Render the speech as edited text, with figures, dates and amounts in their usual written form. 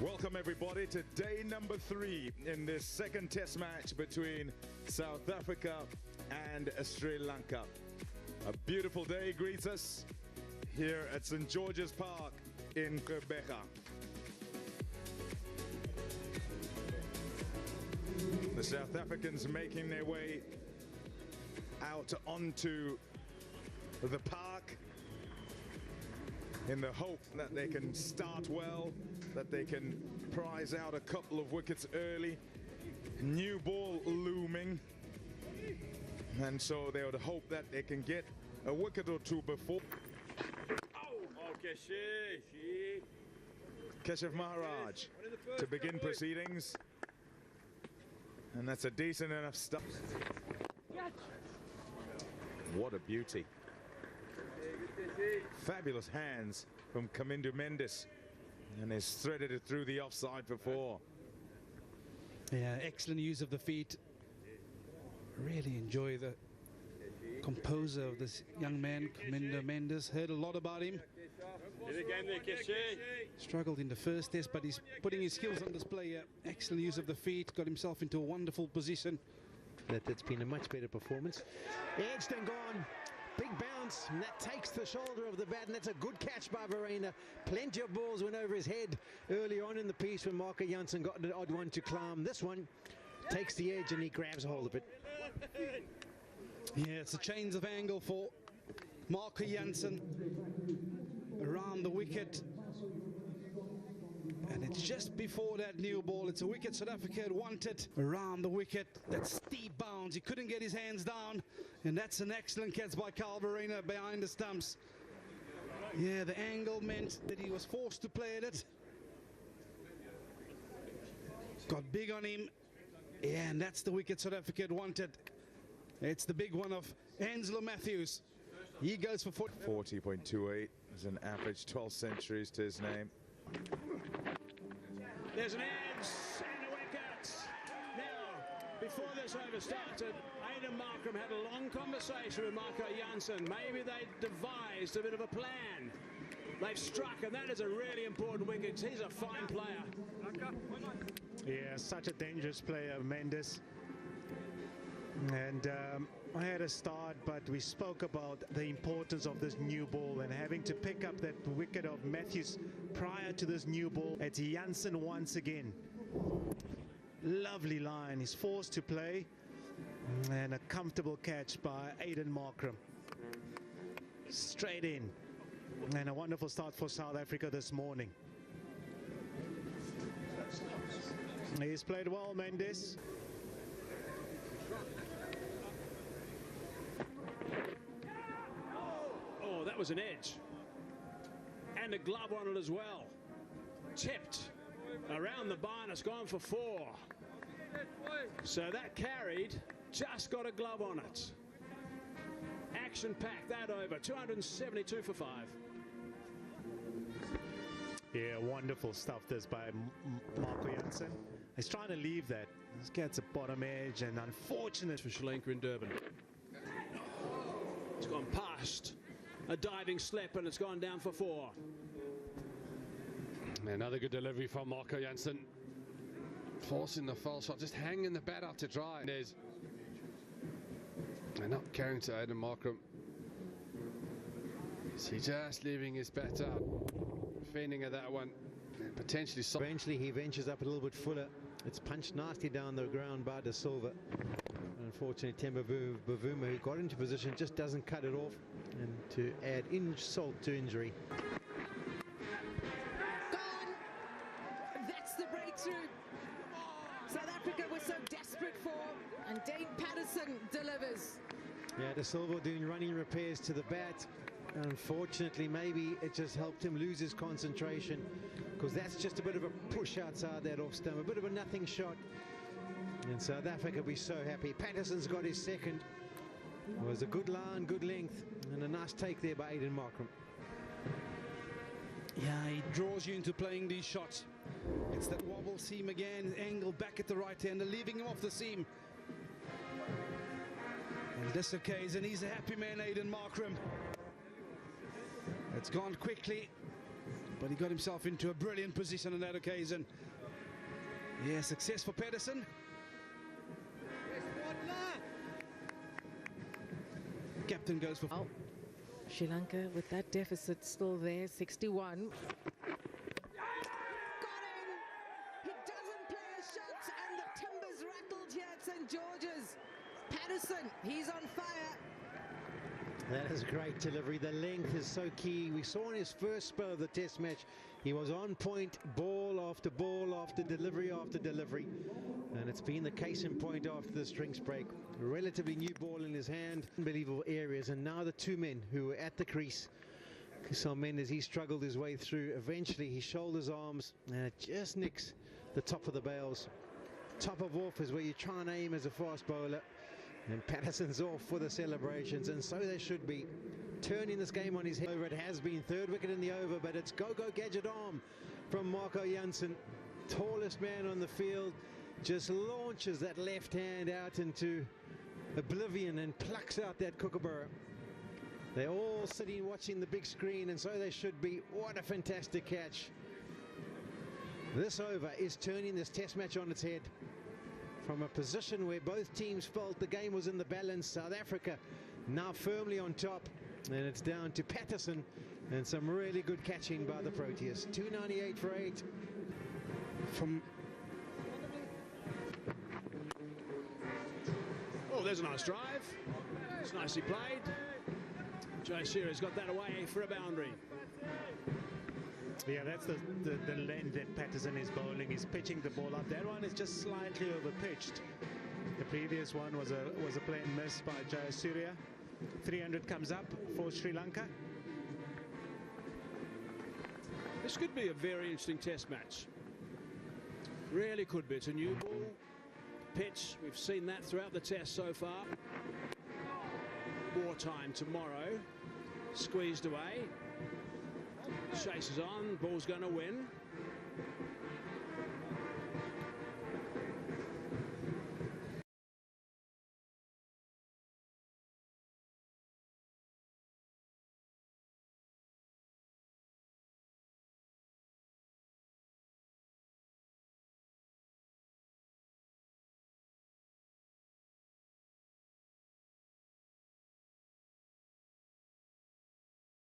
Welcome everybody to day number 3 in this second test match between South Africa and Sri Lanka. A beautiful day greets us here at St. George's Park in Gqeberha. The South Africans making their way out onto the park in the hope that they can start well, that they can prize out a couple of wickets early. New ball looming, and so they would hope that they can get a wicket or two before. Keshav Maharaj to begin proceedings, and that's a decent enough stop. What a beauty. Fabulous hands from Kamindu Mendes, and he's threaded it through the offside for 4. Yeah, excellent use of the feet. Really enjoy the composer of this young man, Kamindu Mendes. Heard a lot about him. Struggled in the first test, but he's putting his skills on display here. Excellent use of the feet, got himself into a wonderful position. That's been a much better performance. Edged and gone. Big bounce, and that takes the shoulder of the bat, and that's a good catch by Verreynne. Plenty of balls went over his head earlier on in the piece when Marco Jansen got an odd one to climb. This one takes the edge and he grabs a hold of it. Yeah, it's a change of angle for Marco Jansen around the wicket. And it's just before that new ball. It's a wicket South Africa had wanted around the wicket. That steep bounce. He couldn't get his hands down. And that's an excellent catch by Verreynne behind the stumps. Yeah, the angle meant that he was forced to play at it. Got big on him. Yeah, and that's the wicket South Africa had wanted. It's the big one of Angelo Matthews. He goes for 40.28 is an average, 12 centuries to his name. There's an edge and a wicket. Now, before this over started, Aiden Markram had a long conversation with Marco Jansen. Maybe they devised a bit of a plan. They've struck, and that is a really important wicket. He's a fine player. Yeah, such a dangerous player, Mendes. And I had a start, but we spoke about the importance of this new ball and having to pick up that wicket of Matthews prior to this new ball. It's Jansen once again. Lovely line. He's forced to play, and a comfortable catch by Aiden Markram. Straight in, and a wonderful start for South Africa this morning. He's played well, Mendes. Oh, that was an edge. And a glove on it as well. Tipped around the barn. It's gone for 4. So that carried, just got a glove on it. Action packed that over. 272 for 5. Yeah, wonderful stuff this by Marco Jansen. He's trying to leave that. This gets a bottom edge, and unfortunate for Sri Lanka in Durban. It's gone past a diving slip, and it's gone down for 4. Another good delivery from Marco Jansen. Forcing the foul shot, just hanging the bat out to dry. And not carrying to Aiden Markram. Is he just leaving his bat out? Fending at that one. And potentially... Eventually he ventures up a little bit fuller. It's punched nicely down the ground by De Silva. Unfortunately, Temba Bavuma, who got into position, just doesn't cut it off, and to add insult to injury. Gone! That's the breakthrough South Africa was so desperate for, and Dane Patterson delivers. Yeah, De Silva doing running repairs to the bat. Unfortunately, maybe it just helped him lose his concentration, because that's just a bit of a push outside that off stump, a bit of a nothing shot. And South Africa will be so happy. Patterson's got his second. It was a good line, good length, and a nice take there by Aiden Markram. Yeah, he draws you into playing these shots. It's that wobble seam again, angle back at the right hander, leaving him off the seam. In this occasion, he's a happy man, Aiden Markram. It's gone quickly. but he got himself into a brilliant position on that occasion. Yeah, success for Pedersen. Captain goes for... Oh, Sri Lanka with that deficit still there, 61. Got him! He doesn't play a shot, and the timbers rattled here at St. George's. Patterson, he's on fire. That is great delivery. The length is so key. We saw in his first spell of the test match, he was on point, ball after ball after delivery after delivery. And it's been the case in point after this drinks break. A relatively new ball in his hand, unbelievable areas. And now the two men who were at the crease. Kusal Mendes, he struggled his way through. Eventually he shoulders arms and it just nicks the top of the bails. Top of off is where you try and aim as a fast bowler. And Patterson's off for the celebrations, and so they should be. Turning this game on his head. It has been third wicket in the over, but it's go-go gadget arm from Marco Jansen. Tallest man on the field, just launches that left hand out into oblivion and plucks out that kookaburra. They're all sitting watching the big screen, and so they should be. What a fantastic catch. This over is turning this test match on its head. From a position where both teams felt the game was in the balance, South Africa now firmly on top, and it's down to Patterson and some really good catching by the Proteas. 298 for 8. From... Oh, there's a nice drive. It's nicely played. Jayasuriya's got that away for a boundary. Yeah, that's the length that Patterson is bowling. He's pitching the ball up. That one is just slightly over-pitched. The previous one was a plain miss by Jayasuriya. 300 comes up for Sri Lanka. This could be a very interesting test match. Really could be. It's a new ball pitch. We've seen that throughout the test so far. More time tomorrow. Squeezed away. Chases on, ball's going to win.